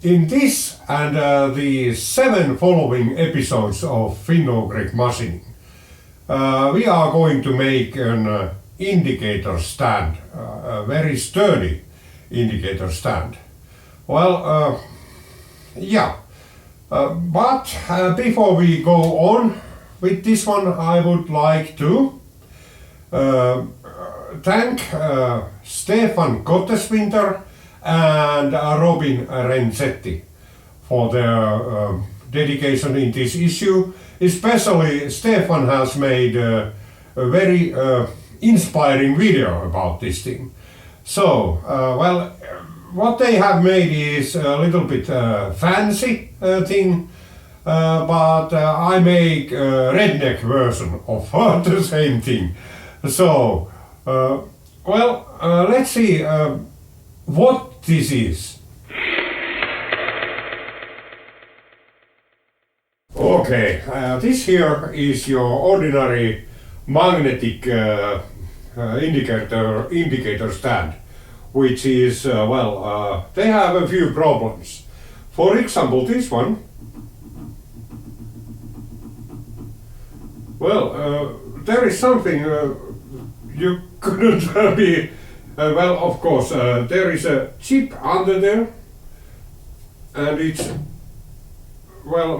In this and the 7 following episodes of Finno-Ugric Machining, we are going to make an indicator stand, a very sturdy indicator stand. Well, but before we go on with this one, I would like to thank Stefan Gotteswinter and Robin Renzetti for their dedication in this issue. Especially Stefan has made a very inspiring video about this thing. So, what they have made is a little bit fancy thing, but I make a redneck version of the same thing. So, let's see what this is. Okay, this here is your ordinary magnetic indicator stand, which is, they have a few problems. For example, this one, there is something you couldn't be, of course, there is a chip under there, and it's,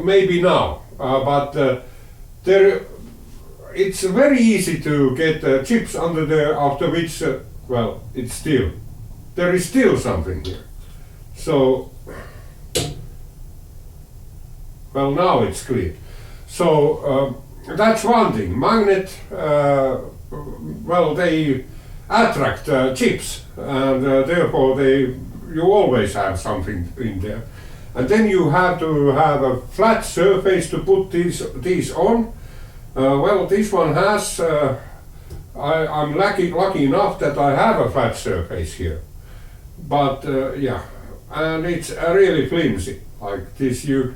maybe now, but it's very easy to get chips under there, after which, it's still, there is still something here. So, now it's clear. So, that's one thing. Magnet, they attract chips, and therefore you always have something in there. And then you have to have a flat surface to put these on. This one has, I'm lucky enough that I have a flat surface here. But and it's really flimsy. Like this, you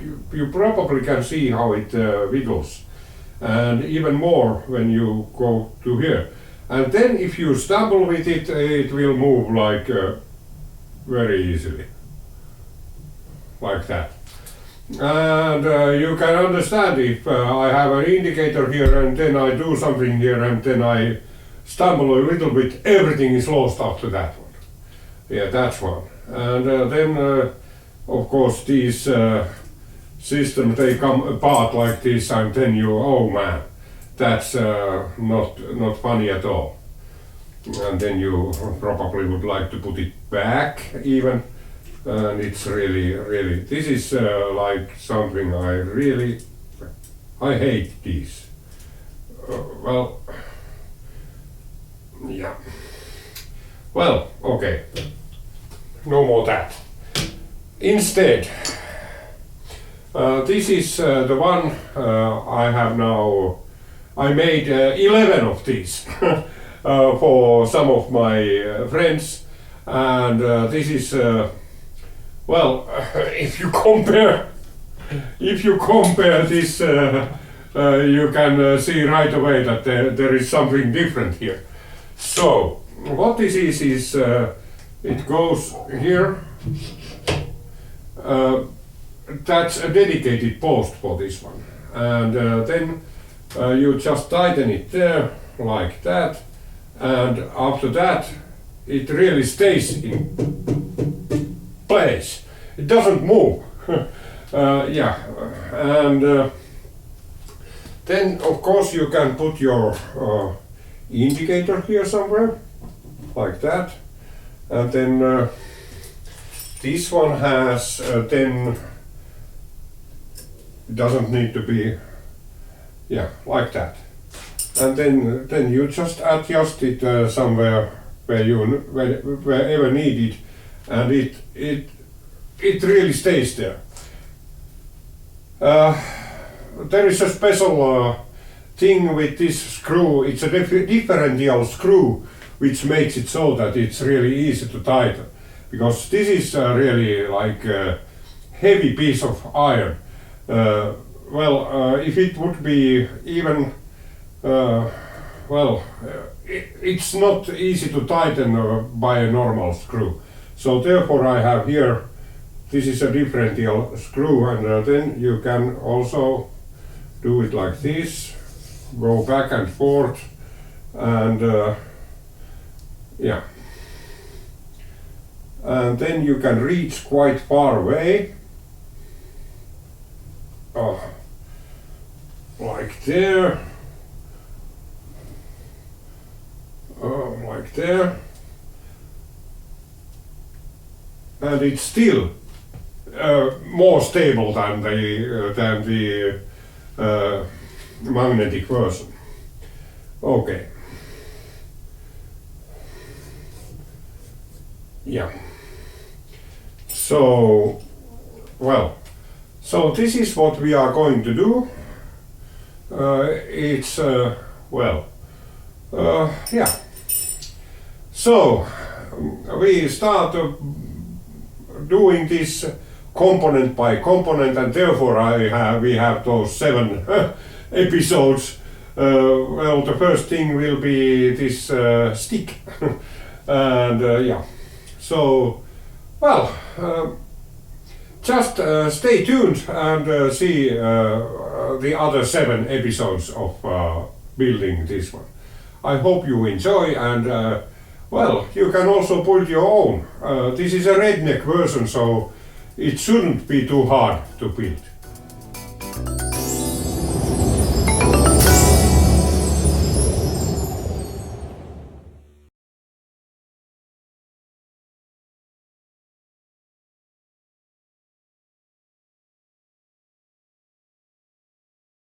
probably can see how it wiggles. And even more when you go to here. And then if you stumble with it, it will move like very easily. Like that. And you can understand if I have an indicator here and then I do something here and then I stumble a little bit, everything is lost after that one. Yeah, that's one. And then of course these systems, they come apart like this and then you, oh man, that's not funny at all. And then you probably would like to put it back even. And it's really, this is like something I hate these. Okay, no more that. Instead, this is the one I have now, I made 11 of these for some of my friends, and this is if you compare this, you can see right away that there is something different here. So, what this is it goes here. That's a dedicated post for this one. And then you just tighten it there, like that. And after that, it really stays in place. It doesn't move. And then of course you can put your indicator here somewhere, like that. And then this one has then doesn't need to be, like that. And then you just adjust it somewhere wherever needed, and it really stays there. There is a special thing with this screw. It's a differential screw which makes it so that it's really easy to tighten, because this is really like a heavy piece of iron. If it would be even it's not easy to tighten by a normal screw. So therefore I have here this is a differential screw, and then you can also do it like this, go back and forth, and yeah. And then you can reach quite far away. Like there. Like there. And it's still more stable than the magnetic version. Okay. Yeah. So, well, so this is what we are going to do. It's well, yeah. So we start doing this component by component, and therefore we have those 7 episodes. Well, the first thing will be this stick, and yeah. So, well, just stay tuned and see the other 7 episodes of building this one. I hope you enjoy, and well, you can also build your own. This is a redneck version, so it shouldn't be too hard to build.